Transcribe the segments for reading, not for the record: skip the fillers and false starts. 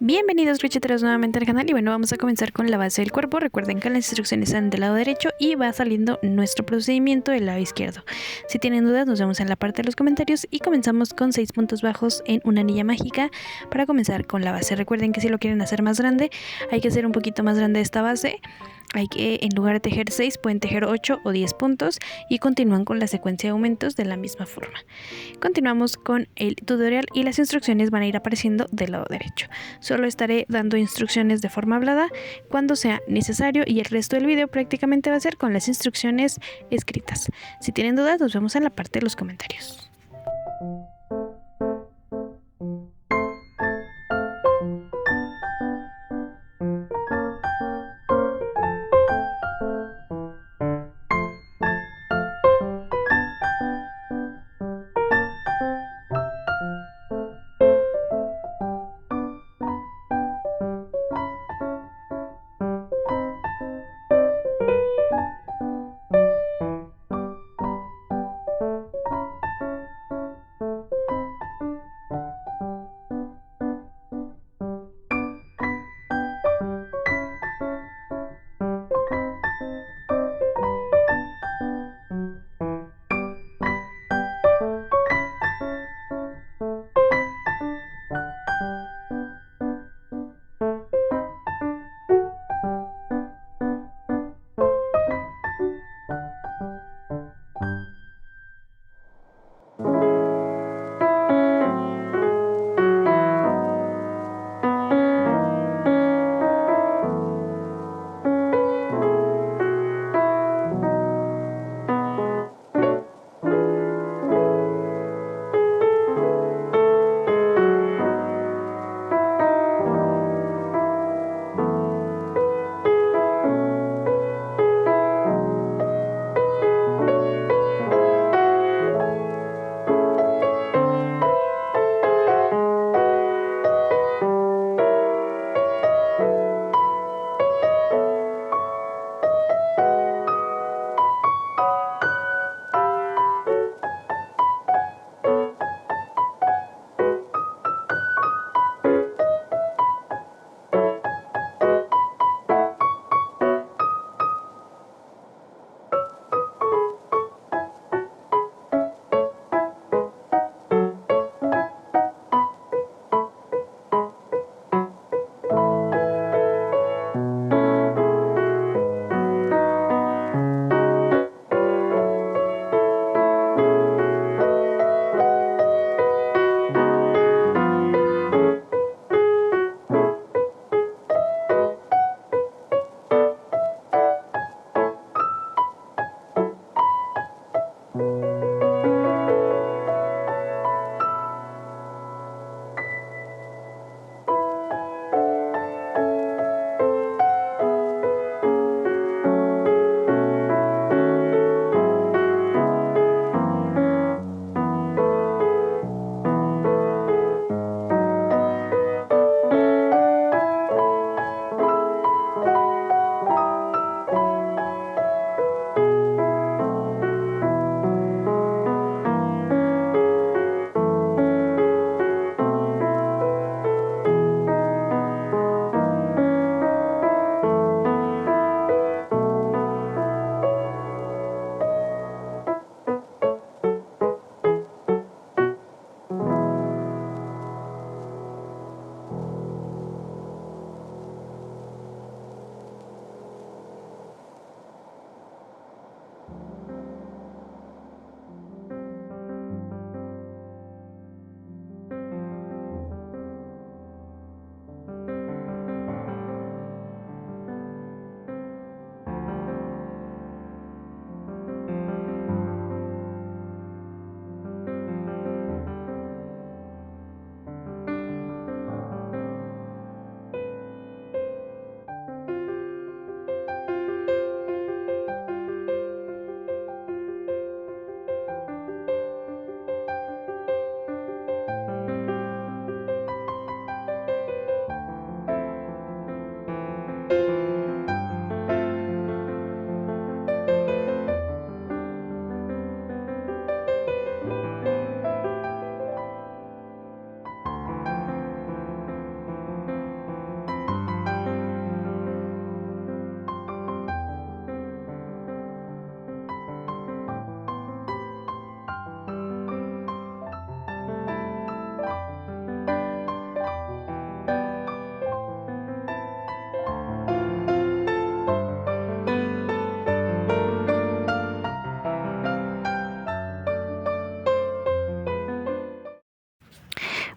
Bienvenidos crocheteros nuevamente al canal y bueno, vamos a comenzar con la base del cuerpo. Recuerden que las instrucciones están del lado derecho y va saliendo nuestro procedimiento del lado izquierdo. Si tienen dudas nos vemos en la parte de los comentarios y comenzamos con 6 puntos bajos en una anilla mágica para comenzar con la base. Recuerden que si lo quieren hacer más grande hay que hacer un poquito más grande esta base. Hay que, en lugar de tejer 6, pueden tejer 8 o 10 puntos y continúan con la secuencia de aumentos de la misma forma. Continuamos con el tutorial y las instrucciones van a ir apareciendo del lado derecho. Solo estaré dando instrucciones de forma hablada cuando sea necesario y el resto del video prácticamente va a ser con las instrucciones escritas. Si tienen dudas nos vemos en la parte de los comentarios.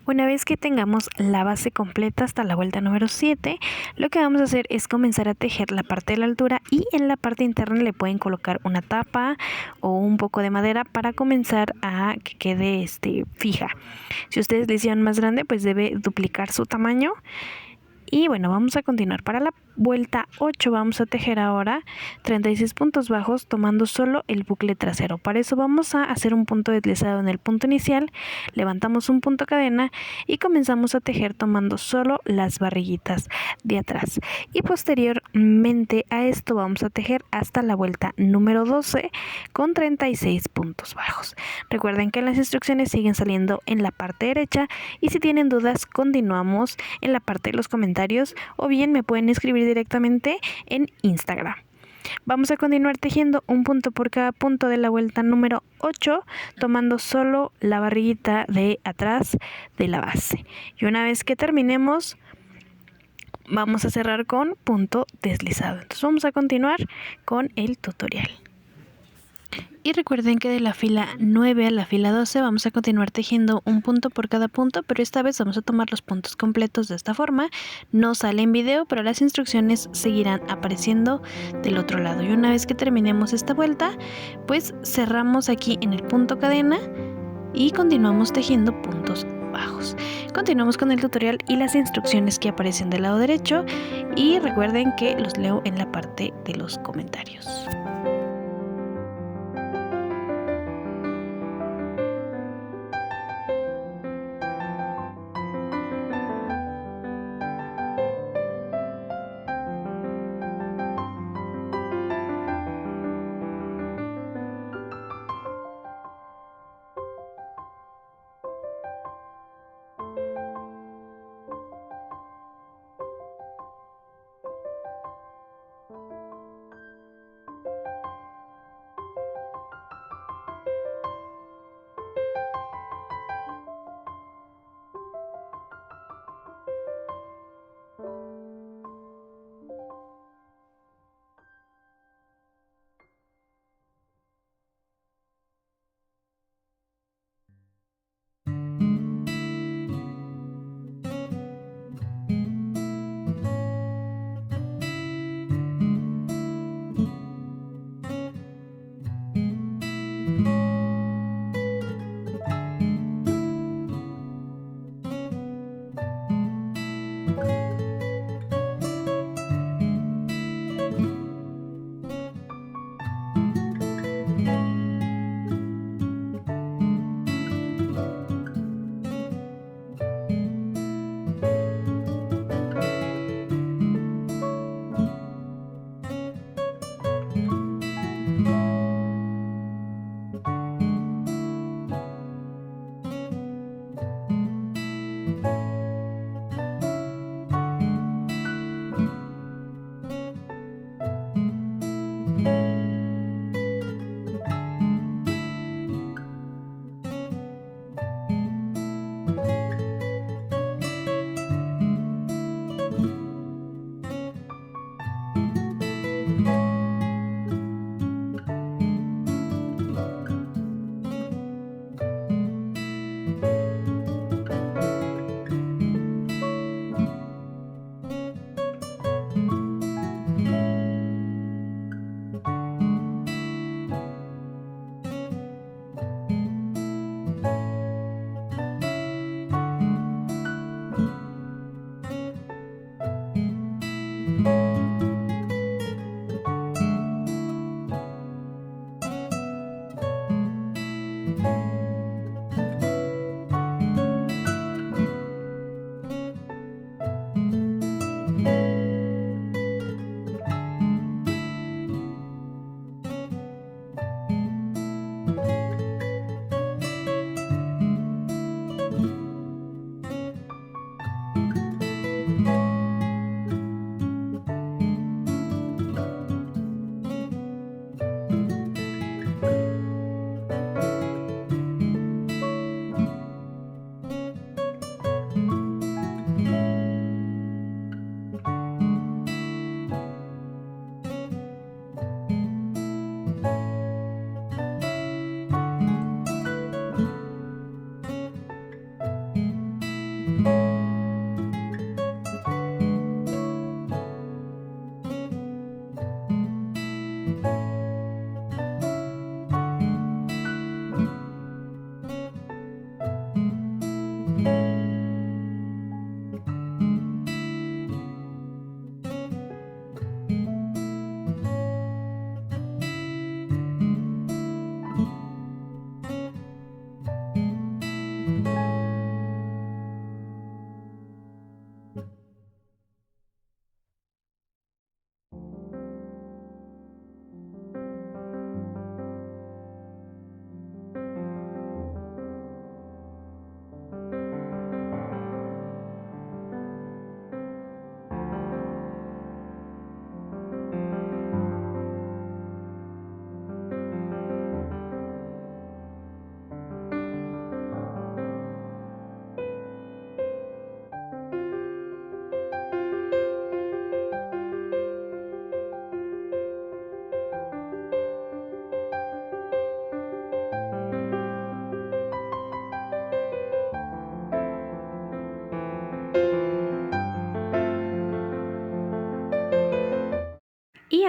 Una vez que tengamos la base completa hasta la vuelta número 7, lo que vamos a hacer es comenzar a tejer la parte de la altura y en la parte interna le pueden colocar una tapa o un poco de madera para comenzar a que quede fija. Si ustedes le hicieron más grande, pues debe duplicar su tamaño. Y bueno, vamos a continuar. Para la vuelta 8 vamos a tejer ahora 36 puntos bajos tomando solo el bucle trasero. Para eso vamos a hacer un punto deslizado en el punto inicial, levantamos un punto cadena y comenzamos a tejer tomando solo las barriguitas de atrás. Y posteriormente a esto vamos a tejer hasta la vuelta número 12 con 36 puntos bajos. Recuerden que las instrucciones siguen saliendo en la parte derecha y si tienen dudas continuamos en la parte de los comentarios o bien me pueden escribir directamente en Instagram. Vamos a continuar tejiendo un punto por cada punto de la vuelta número 8, tomando solo la barriguita de atrás de la base. Y una vez que terminemos, vamos a cerrar con punto deslizado. Entonces vamos a continuar con el tutorial. Y recuerden que de la fila 9 a la fila 12 vamos a continuar tejiendo un punto por cada punto, pero esta vez vamos a tomar los puntos completos de esta forma. No sale en video, pero las instrucciones seguirán apareciendo del otro lado. Y una vez que terminemos esta vuelta, pues cerramos aquí en el punto cadena y continuamos tejiendo puntos bajos. Continuamos con el tutorial y las instrucciones que aparecen del lado derecho y recuerden que los leo en la parte de los comentarios.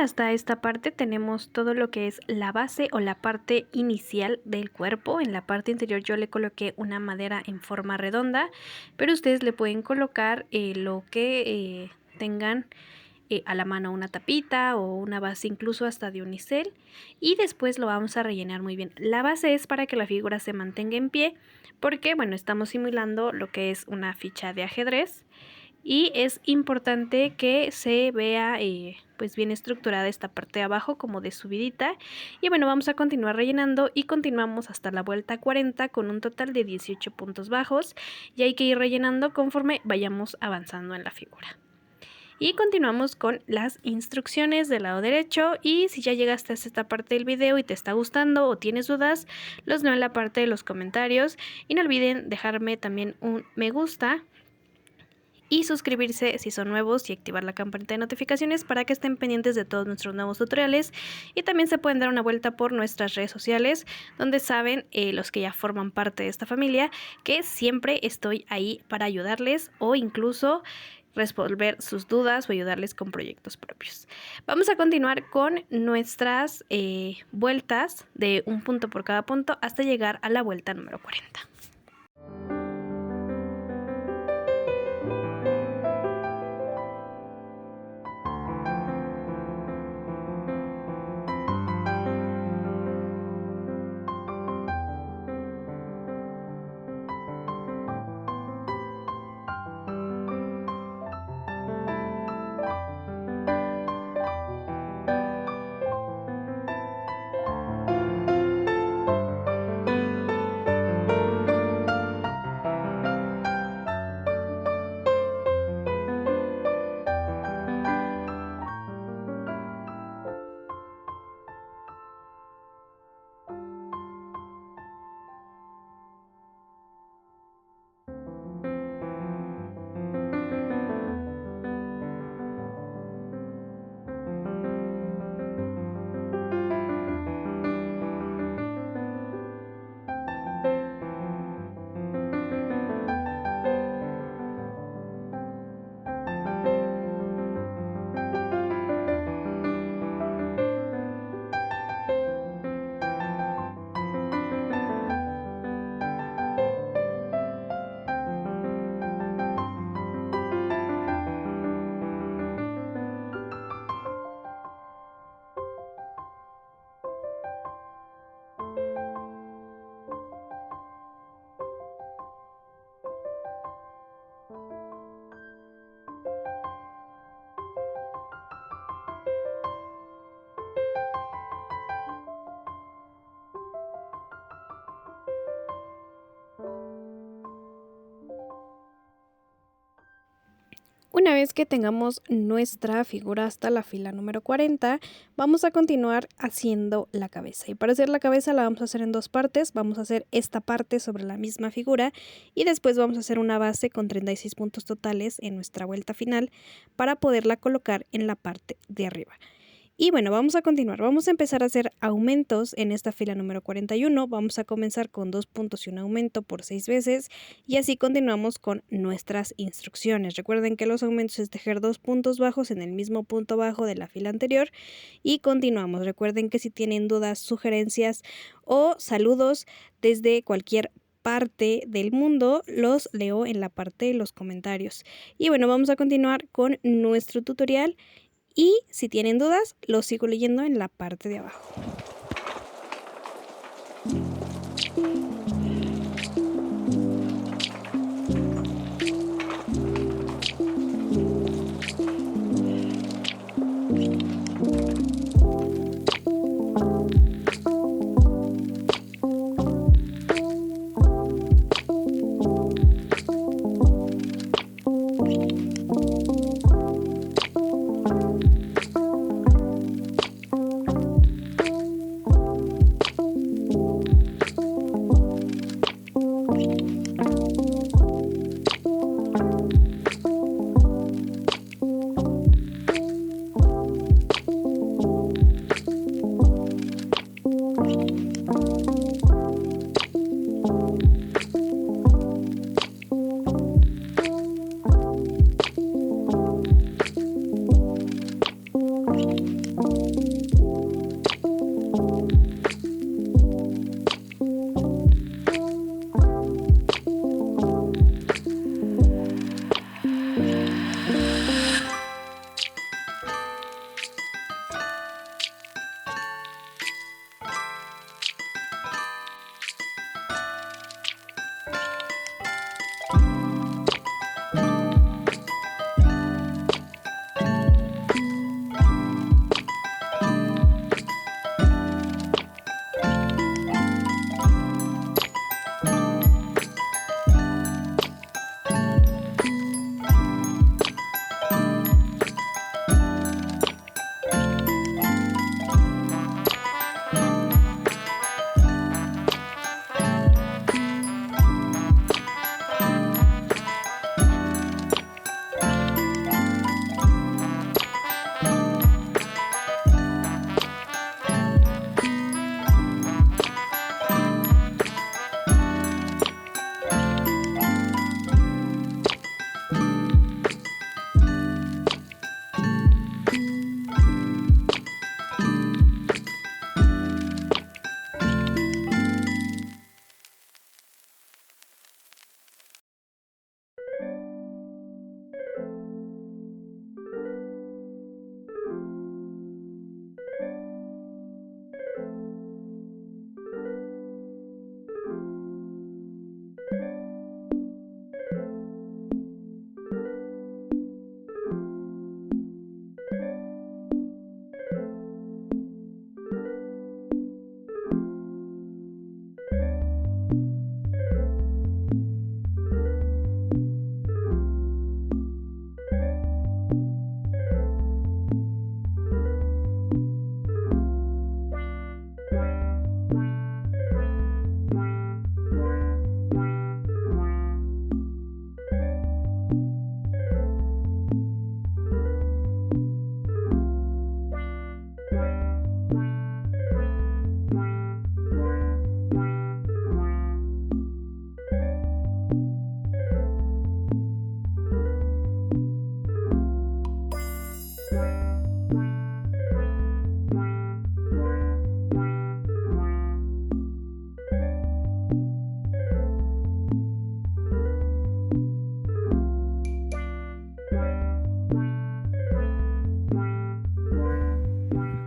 hasta esta parte tenemos todo lo que es la base o la parte inicial del cuerpo. En la parte interior yo le coloqué una madera en forma redonda, pero ustedes le pueden colocar lo que tengan a la mano, una tapita o una base incluso hasta de unicel, y después lo vamos a rellenar muy bien. La base es para que la figura se mantenga en pie porque bueno, estamos simulando lo que es una ficha de ajedrez. Y es importante que se vea pues bien estructurada esta parte de abajo como de subidita. Y bueno, vamos a continuar rellenando y continuamos hasta la vuelta 40 con un total de 18 puntos bajos. Y hay que ir rellenando conforme vayamos avanzando en la figura. Y continuamos con las instrucciones del lado derecho, y si ya llegaste hasta esta parte del video y te está gustando o tienes dudas, los leo en la parte de los comentarios. Y no olviden dejarme también un me gusta y suscribirse si son nuevos y activar la campanita de notificaciones para que estén pendientes de todos nuestros nuevos tutoriales. Y también se pueden dar una vuelta por nuestras redes sociales, donde saben los que ya forman parte de esta familia que siempre estoy ahí para ayudarles o incluso resolver sus dudas o ayudarles con proyectos propios. Vamos a continuar con nuestras vueltas de un punto por cada punto hasta llegar a la vuelta número 40. Una vez que tengamos nuestra figura hasta la fila número 40, vamos a continuar haciendo la cabeza. Y para hacer la cabeza la vamos a hacer en dos partes. Vamos a hacer esta parte sobre la misma figura y después vamos a hacer una base con 36 puntos totales en nuestra vuelta final para poderla colocar en la parte de arriba. Y bueno, vamos a continuar. Vamos a empezar a hacer aumentos en esta fila número 41. Vamos a comenzar con 2 puntos y un aumento por 6 veces. Y así continuamos con nuestras instrucciones. Recuerden que los aumentos es tejer 2 puntos bajos en el mismo punto bajo de la fila anterior. Y continuamos. Recuerden que si tienen dudas, sugerencias o saludos desde cualquier parte del mundo, los leo en la parte de los comentarios. Y bueno, vamos a continuar con nuestro tutorial. Y si tienen dudas, los sigo leyendo en la parte de abajo.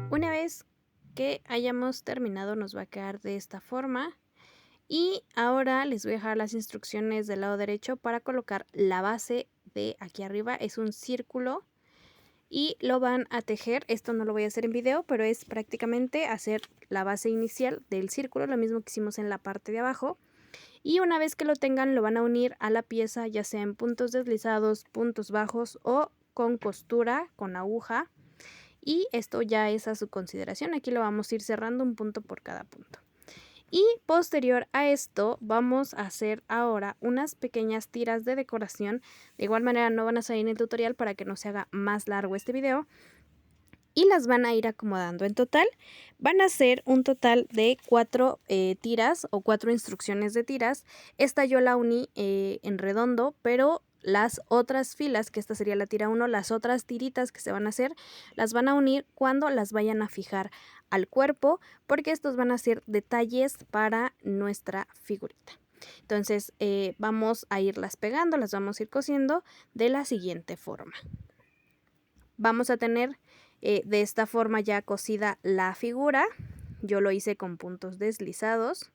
Una vez que hayamos terminado nos va a quedar de esta forma. Y ahora les voy a dejar las instrucciones del lado derecho para colocar la base de aquí arriba. Es un círculo y lo van a tejer. Esto no lo voy a hacer en video, pero es prácticamente hacer la base inicial del círculo, lo mismo que hicimos en la parte de abajo. Y una vez que lo tengan, lo van a unir a la pieza, ya sea en puntos deslizados, puntos bajos o con costura, con aguja. Y esto ya es a su consideración. Aquí lo vamos a ir cerrando un punto por cada punto. Y posterior a esto vamos a hacer ahora unas pequeñas tiras de decoración. De igual manera no van a salir en el tutorial para que no se haga más largo este video. Y las van a ir acomodando. En total van a ser un total de 4 tiras o 4 instrucciones de tiras. Esta yo la uní en redondo, pero las otras filas, que esta sería la tira 1, las otras tiritas que se van a hacer, las van a unir cuando las vayan a fijar al cuerpo, porque estos van a ser detalles para nuestra figurita. Entonces vamos a irlas pegando, las vamos a ir cosiendo de la siguiente forma. Vamos a tener de esta forma ya cosida la figura. Yo lo hice con puntos deslizados.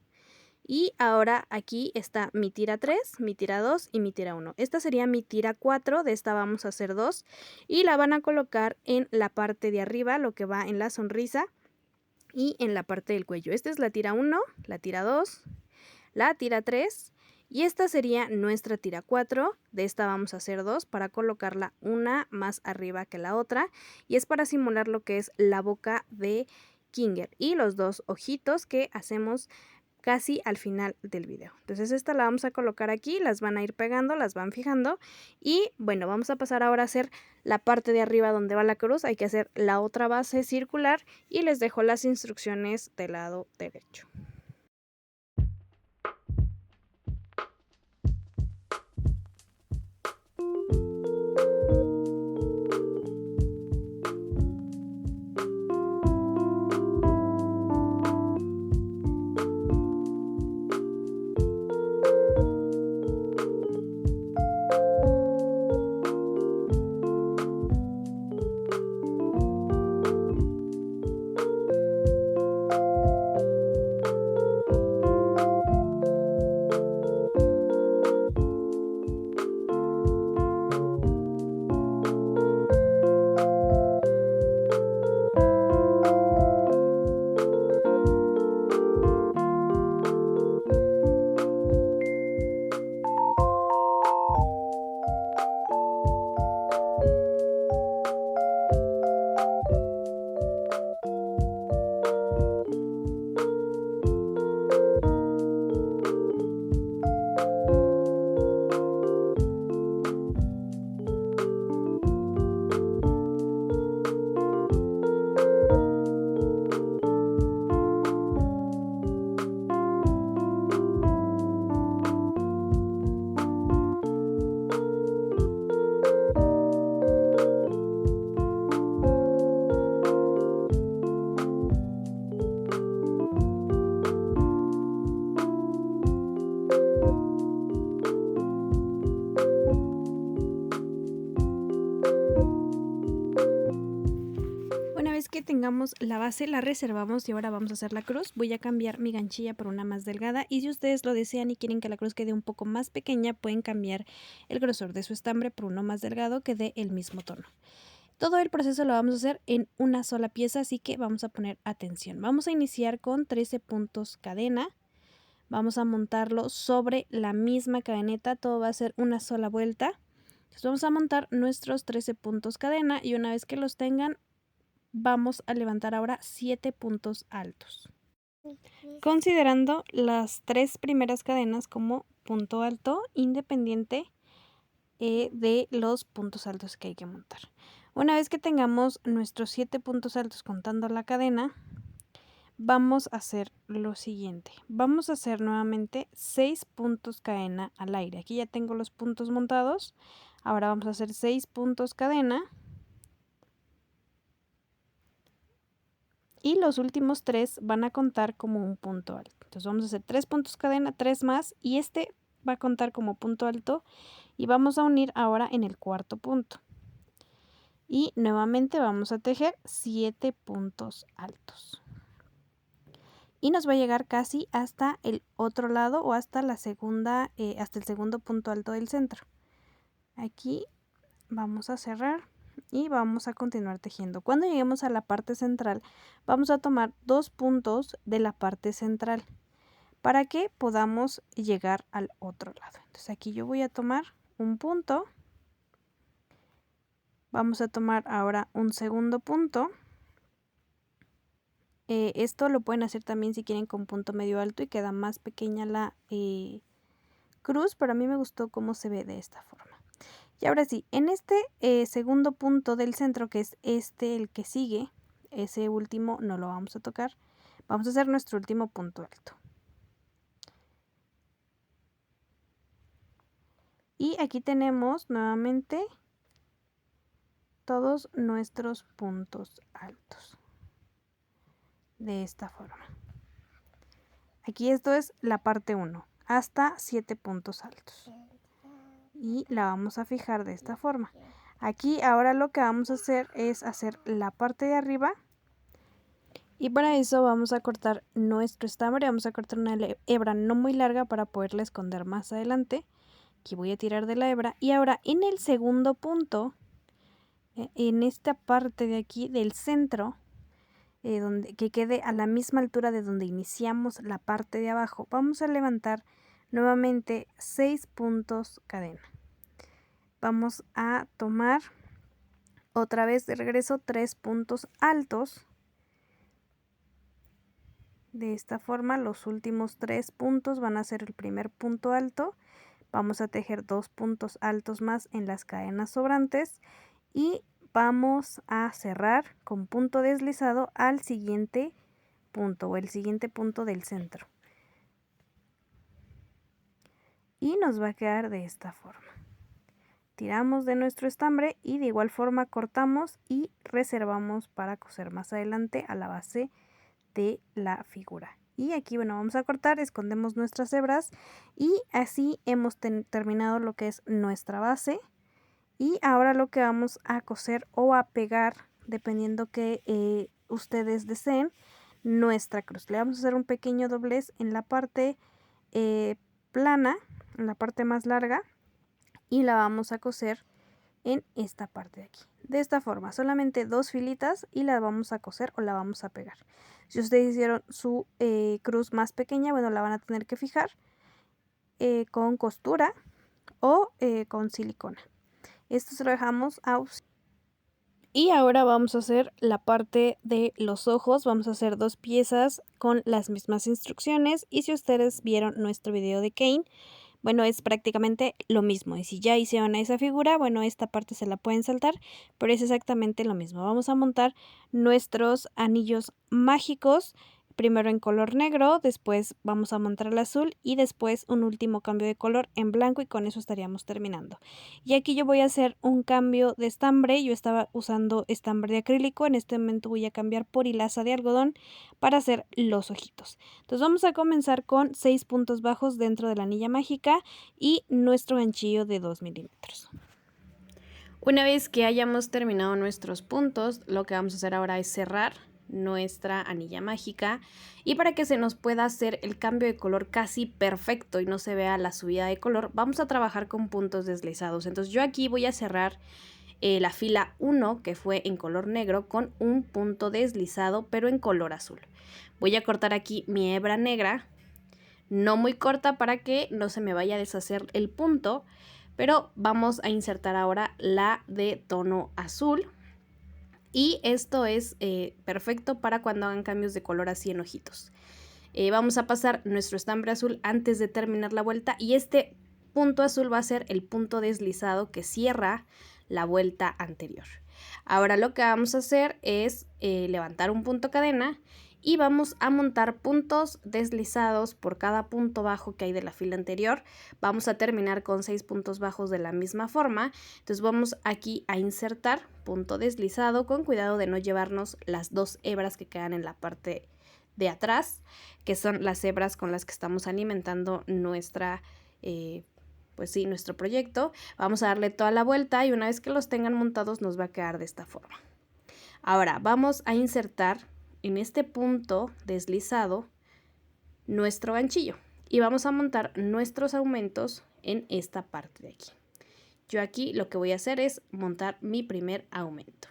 Y ahora aquí está mi tira 3, mi tira 2 y mi tira 1. Esta sería mi tira 4, de esta vamos a hacer 2. Y la van a colocar en la parte de arriba, lo que va en la sonrisa y en la parte del cuello. Esta es la tira 1, la tira 2, la tira 3 y esta sería nuestra tira 4. De esta vamos a hacer 2 para colocarla una más arriba que la otra. Y es para simular lo que es la boca de Kinger y los dos ojitos que hacemos casi al final del video. Entonces esta la vamos a colocar aquí, las van a ir pegando, las van fijando y bueno, vamos a pasar ahora a hacer la parte de arriba donde va la cruz. Hay que hacer la otra base circular y les dejo las instrucciones del lado derecho. Que tengamos la base la reservamos y ahora vamos a hacer la cruz. Voy a cambiar mi ganchilla por una más delgada y si ustedes lo desean y quieren que la cruz quede un poco más pequeña, pueden cambiar el grosor de su estambre por uno más delgado que dé el mismo tono. Todo el proceso lo vamos a hacer en una sola pieza, así que vamos a poner atención. Vamos a iniciar con 13 puntos cadena. Vamos a montarlo sobre la misma cadeneta, todo va a ser una sola vuelta. Entonces vamos a montar nuestros 13 puntos cadena y una vez que los tengan, vamos a levantar ahora 7 puntos altos. considerando las 3 primeras cadenas como punto alto independiente de los puntos altos que hay que montar. Una vez que tengamos nuestros 7 puntos altos contando la cadena, vamos a hacer lo siguiente. Vamos a hacer nuevamente 6 puntos cadena al aire. Aquí ya tengo los puntos montados. Ahora vamos a hacer 6 puntos cadena. Y los últimos 3 van a contar como un punto alto. Entonces vamos a hacer 3 puntos cadena, 3 más, y este va a contar como punto alto. Y vamos a unir ahora en el cuarto punto. Y nuevamente vamos a tejer 7 puntos altos. Y nos va a llegar casi hasta el otro lado o hasta la segunda, hasta el segundo punto alto del centro. Aquí vamos a cerrar y vamos a continuar tejiendo. Cuando lleguemos a la parte central, vamos a tomar 2 puntos de la parte central para que podamos llegar al otro lado. Entonces aquí yo voy a tomar un punto. Vamos a tomar ahora un segundo punto. Esto lo pueden hacer también si quieren con punto medio alto y queda más pequeña la cruz, pero a mí me gustó cómo se ve de esta forma. Y ahora sí, en este segundo punto del centro, que es este, el que sigue, ese último no lo vamos a tocar. Vamos a hacer nuestro último punto alto. Y aquí tenemos nuevamente todos nuestros puntos altos. De esta forma. Aquí esto es la parte 1, hasta 7 puntos altos. Y la vamos a fijar de esta forma. Aquí ahora lo que vamos a hacer es hacer la parte de arriba. Y para eso vamos a cortar nuestro estambre. Vamos a cortar una hebra no muy larga para poderla esconder más adelante. Aquí voy a tirar de la hebra. Y ahora en el segundo punto, en esta parte de aquí del centro, que quede a la misma altura de donde iniciamos la parte de abajo, vamos a levantar nuevamente 6 puntos cadena. Vamos a tomar otra vez de regreso 3 puntos altos. De esta forma los últimos 3 puntos van a ser el primer punto alto. Vamos a tejer 2 puntos altos más en las cadenas sobrantes y vamos a cerrar con punto deslizado al siguiente punto o el siguiente punto del centro. Y nos va a quedar de esta forma. Tiramos de nuestro estambre y de igual forma cortamos y reservamos para coser más adelante a la base de la figura. Y aquí, bueno, vamos a cortar, escondemos nuestras hebras y así hemos terminado lo que es nuestra base. Y ahora lo que vamos a coser o a pegar, dependiendo que ustedes deseen, nuestra cruz. Le vamos a hacer un pequeño doblez en la parte plana, en la parte más larga, y la vamos a coser en esta parte de aquí. De esta forma, solamente 2 filitas y la vamos a coser o la vamos a pegar. Si ustedes hicieron su cruz más pequeña, bueno, la van a tener que fijar con costura o con silicona. Esto se lo dejamos a opción. Y ahora vamos a hacer la parte de los ojos. Vamos a hacer 2 piezas con las mismas instrucciones. Y si ustedes vieron nuestro video de Kane, bueno, es prácticamente lo mismo. Y si ya hicieron esa figura, bueno, esta parte se la pueden saltar, pero es exactamente lo mismo. Vamos a montar nuestros anillos mágicos. Primero en color negro, después vamos a montar el azul y después un último cambio de color en blanco y con eso estaríamos terminando. Y aquí yo voy a hacer un cambio de estambre. Yo estaba usando estambre de acrílico, en este momento voy a cambiar por hilaza de algodón para hacer los ojitos. Entonces vamos a comenzar con 6 puntos bajos dentro de la anilla mágica y nuestro ganchillo de 2 milímetros. Una vez que hayamos terminado nuestros puntos, lo que vamos a hacer ahora es cerrar nuestra anilla mágica y para que se nos pueda hacer el cambio de color casi perfecto y no se vea la subida de color, vamos a trabajar con puntos deslizados. Entonces yo aquí voy a cerrar la fila 1 que fue en color negro con un punto deslizado pero en color azul. Voy a cortar aquí mi hebra negra, no muy corta para que no se me vaya a deshacer el punto, pero vamos a insertar ahora la de tono azul. Y esto es perfecto para cuando hagan cambios de color así en ojitos. Vamos a pasar nuestro estambre azul antes de terminar la vuelta y este punto azul va a ser el punto deslizado que cierra la vuelta anterior. Ahora lo que vamos a hacer es levantar un punto cadena y vamos a montar puntos deslizados por cada punto bajo que hay de la fila anterior. Vamos a terminar con 6 puntos bajos de la misma forma. Entonces vamos aquí a insertar punto deslizado con cuidado de no llevarnos las 2 hebras que quedan en la parte de atrás, que son las hebras con las que estamos alimentando nuestra nuestro proyecto. Vamos a darle toda la vuelta y una vez que los tengan montados nos va a quedar de esta forma. Ahora vamos a insertar en este punto deslizado nuestro ganchillo y vamos a montar nuestros aumentos en esta parte de aquí. Yo aquí lo que voy a hacer es montar mi primer aumento.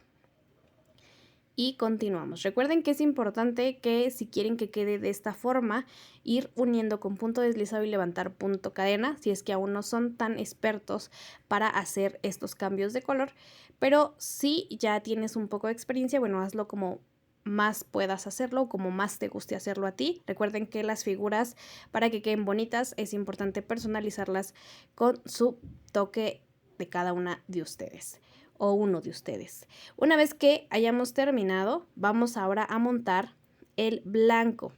Y continuamos. Recuerden que es importante que si quieren que quede de esta forma, ir uniendo con punto deslizado y levantar punto cadena, si es que aún no son tan expertos para hacer estos cambios de color, pero si ya tienes un poco de experiencia, bueno, hazlo como más puedas hacerlo, como más te guste hacerlo a ti. Recuerden que las figuras, para que queden bonitas, es importante personalizarlas con su toque de cada una de ustedes o uno de ustedes. Una vez que hayamos terminado, vamos ahora a montar el blanco.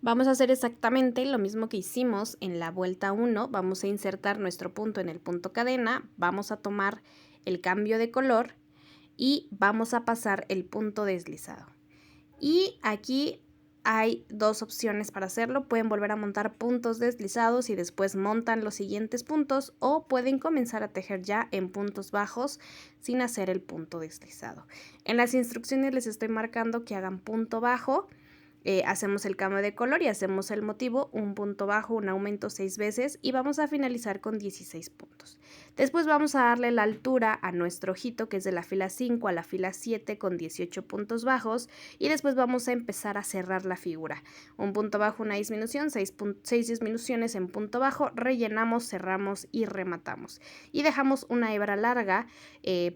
Vamos a hacer exactamente lo mismo que hicimos en la vuelta 1. Vamos a insertar nuestro punto en el punto cadena, vamos a tomar el cambio de color y vamos a pasar el punto deslizado. Y aquí hay 2 opciones para hacerlo. Pueden volver a montar puntos deslizados y después montan los siguientes puntos, o pueden comenzar a tejer ya en puntos bajos sin hacer el punto deslizado. En las instrucciones les estoy marcando que hagan punto bajo. Hacemos el cambio de color y hacemos el motivo, un punto bajo, un aumento 6 veces y vamos a finalizar con 16 puntos. Después vamos a darle la altura a nuestro ojito, que es de la fila 5 a la fila 7 con 18 puntos bajos, y después vamos a empezar a cerrar la figura. Un punto bajo, una disminución, 6 disminuciones en punto bajo, rellenamos, cerramos y rematamos. Y dejamos una hebra larga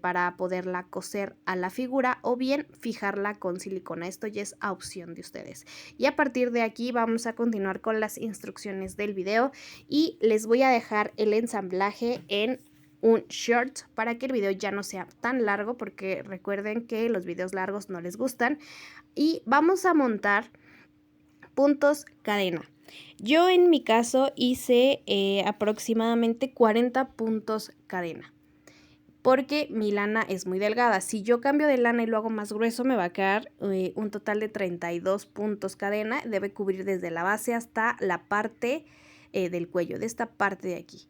para poderla coser a la figura o bien fijarla con silicona. Esto ya es a opción de ustedes. Y a partir de aquí vamos a continuar con las instrucciones del video y les voy a dejar el ensamblaje en un short para que el video ya no sea tan largo, porque recuerden que los videos largos no les gustan. Y vamos a montar puntos cadena. Yo en mi caso hice aproximadamente 40 puntos cadena, porque mi lana es muy delgada. Si yo cambio de lana y lo hago más grueso, me va a quedar un total de 32 puntos cadena. Debe cubrir desde la base hasta la parte del cuello, de esta parte de aquí.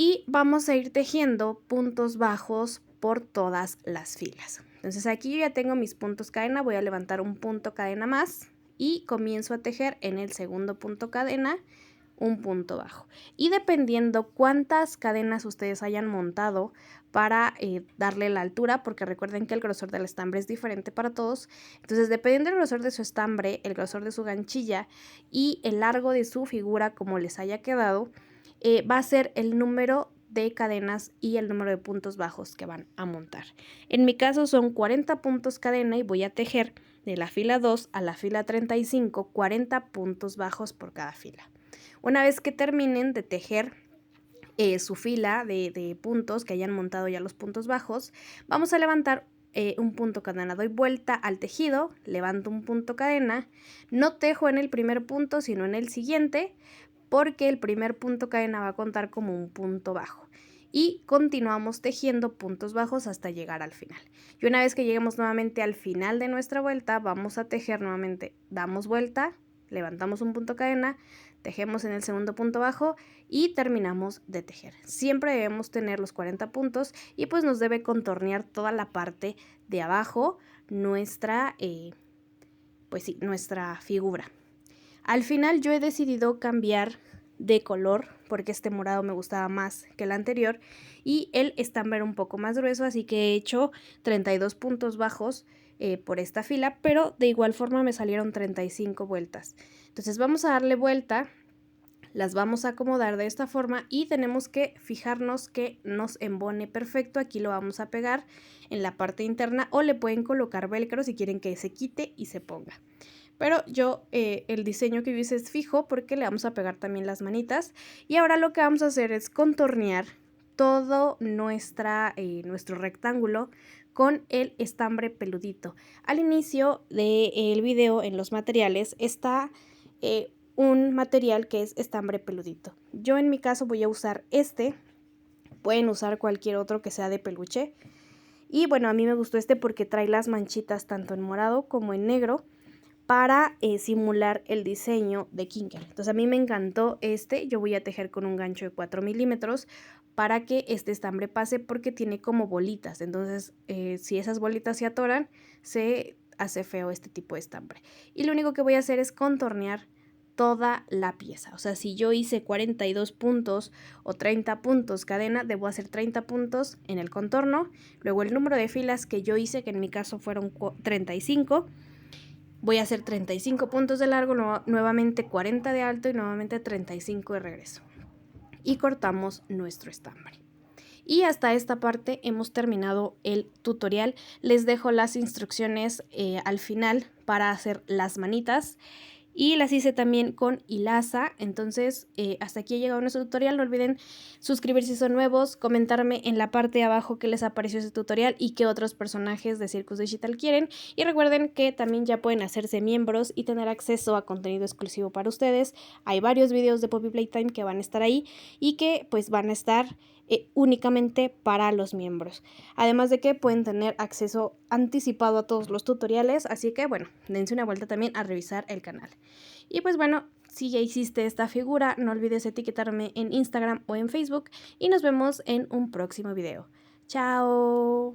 Y vamos a ir tejiendo puntos bajos por todas las filas. Entonces aquí yo ya tengo mis puntos cadena, voy a levantar un punto cadena más y comienzo a tejer en el segundo punto cadena un punto bajo. Y dependiendo cuántas cadenas ustedes hayan montado para darle la altura, porque recuerden que el grosor del estambre es diferente para todos, entonces dependiendo del grosor de su estambre, el grosor de su ganchilla y el largo de su figura como les haya quedado, va a ser el número de cadenas y el número de puntos bajos que van a montar. En mi caso son 40 puntos cadena y voy a tejer de la fila 2 a la fila 35 40 puntos bajos por cada fila. Una vez que terminen de tejer su fila de puntos, que hayan montado ya los puntos bajos, vamos a levantar un punto cadena. Doy vuelta al tejido, levanto un punto cadena, no tejo en el primer punto sino en el siguiente, porque el primer punto cadena va a contar como un punto bajo. Y continuamos tejiendo puntos bajos hasta llegar al final. Y una vez que lleguemos nuevamente al final de nuestra vuelta, vamos a tejer nuevamente. Damos vuelta, levantamos un punto cadena, tejemos en el segundo punto bajo y terminamos de tejer. Siempre debemos tener los 40 puntos y pues nos debe contornear toda la parte de abajo nuestra figura. Al final yo he decidido cambiar de color porque este morado me gustaba más que el anterior y el estambre era un poco más grueso, así que he hecho 32 puntos bajos por esta fila, pero de igual forma me salieron 35 vueltas. Entonces vamos a darle vuelta, las vamos a acomodar de esta forma y tenemos que fijarnos que nos embone perfecto. Aquí lo vamos a pegar en la parte interna o le pueden colocar velcro si quieren que se quite y se ponga. pero yo el diseño que yo hice es fijo porque le vamos a pegar también las manitas. Y ahora lo que vamos a hacer es contornear todo nuestro rectángulo con el estambre peludito. Al inicio del video en los materiales está un material que es estambre peludito. Yo en mi caso voy a usar este, pueden usar cualquier otro que sea de peluche. Y bueno, a mí me gustó este porque trae las manchitas tanto en morado como en negro para simular el diseño de Kinker. Entonces a mí me encantó este. Yo voy a tejer con un gancho de 4 milímetros para que este estambre pase porque tiene como bolitas. Entonces si esas bolitas se atoran, se hace feo este tipo de estambre. Y lo único que voy a hacer es contornear toda la pieza. O sea, si yo hice 42 puntos o 30 puntos cadena, debo hacer 30 puntos en el contorno. Luego el número de filas que yo hice, que en mi caso fueron 35, voy a hacer 35 puntos de largo, nuevamente 40 de alto y nuevamente 35 de regreso. Y cortamos nuestro estambre. Y hasta esta parte hemos terminado el tutorial. Les dejo las instrucciones al final para hacer las manitas. Y las hice también con hilaza. Entonces hasta aquí ha llegado nuestro tutorial. No olviden suscribirse si son nuevos, comentarme en la parte de abajo qué les apareció ese tutorial y qué otros personajes de Circus Digital quieren. Y recuerden que también ya pueden hacerse miembros y tener acceso a contenido exclusivo para ustedes. Hay varios videos de Poppy Playtime que van a estar ahí y que pues van a estar únicamente para los miembros. Además de que pueden tener acceso anticipado a todos los tutoriales, así que bueno, dense una vuelta también a revisar el canal. Y pues bueno, si ya hiciste esta figura, no olvides etiquetarme en Instagram o en Facebook y nos vemos en un próximo video. ¡Chao!